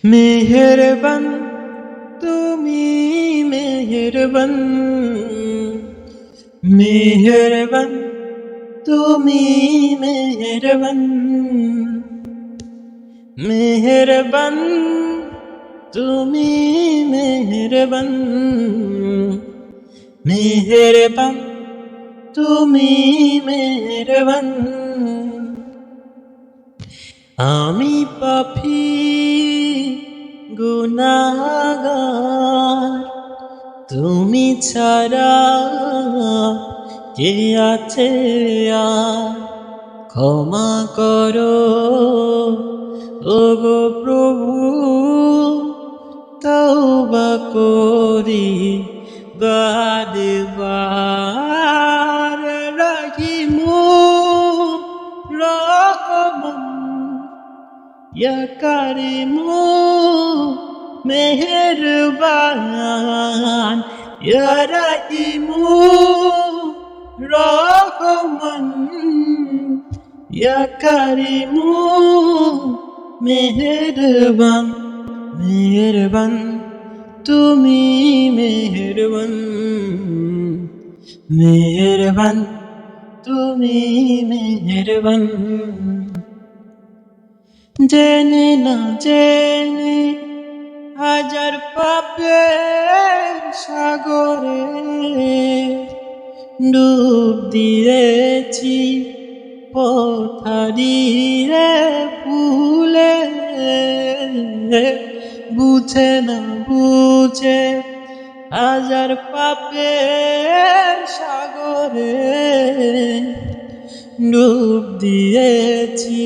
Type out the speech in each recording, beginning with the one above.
মেহেরবান তুমি মেহেরবান, মেহেরবান তুমি মেহেরবান, মেহেরবান তুমি মেহেরবান, মেহেরবান তুমি মেহেরবান। আমি পাপী গুনাহগার, তুমি ছাড়া কে আছে আর? ক্ষমা করো ওগো প্রভু, তওবা করি বারে বার। রাহিমু রহমান ইয়া কারিমু মেহেরবান, ইয়া রাহিমু রহমান ইয়া কারিমু মেহেরবান, মেহেরবান তুমি মেহেরবান, মেহেরবান তুমি মেহেরবান। জেনে না জেনে হাজার পাপের সাগরে ডুব দিয়েছি, পথ হারিয়ে ভুলে। বুঝে না বুঝে হাজার পাপের সাগরে ডুব দিয়েছি,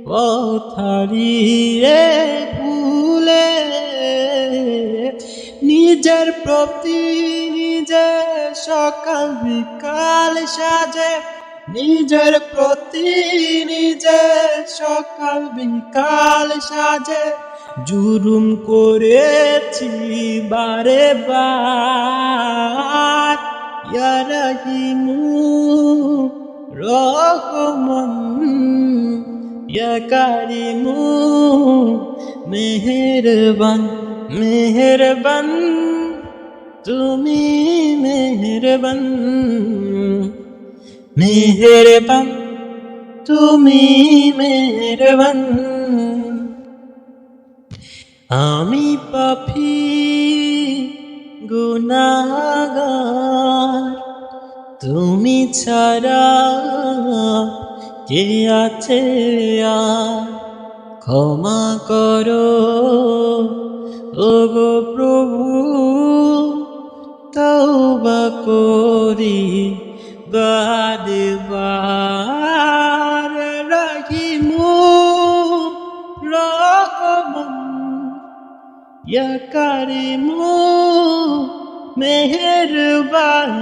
পথ হারিয়ে ভুলে। নিজের প্রতি নিজে সকাল বিকাল সাজে, নিজের প্রতি নিজে সকাল বিকাল সাজে জুলুম করেছি বারে বার। ইয়া রাহিমু রহমান ইয়া কারিমু মেহেরবান, মেহেরবান তুমি মেহেরবান, মেহেরবান তুমি মেহেরবান। আমি পাপী গুনাহগার, তুমি ছাড়া কে আছে আর? ক্ষমা করো ওগো প্রভু, তওবা করি বারে বার। রাহিমু রহমান ইয়া কারিমু মেহেরবান,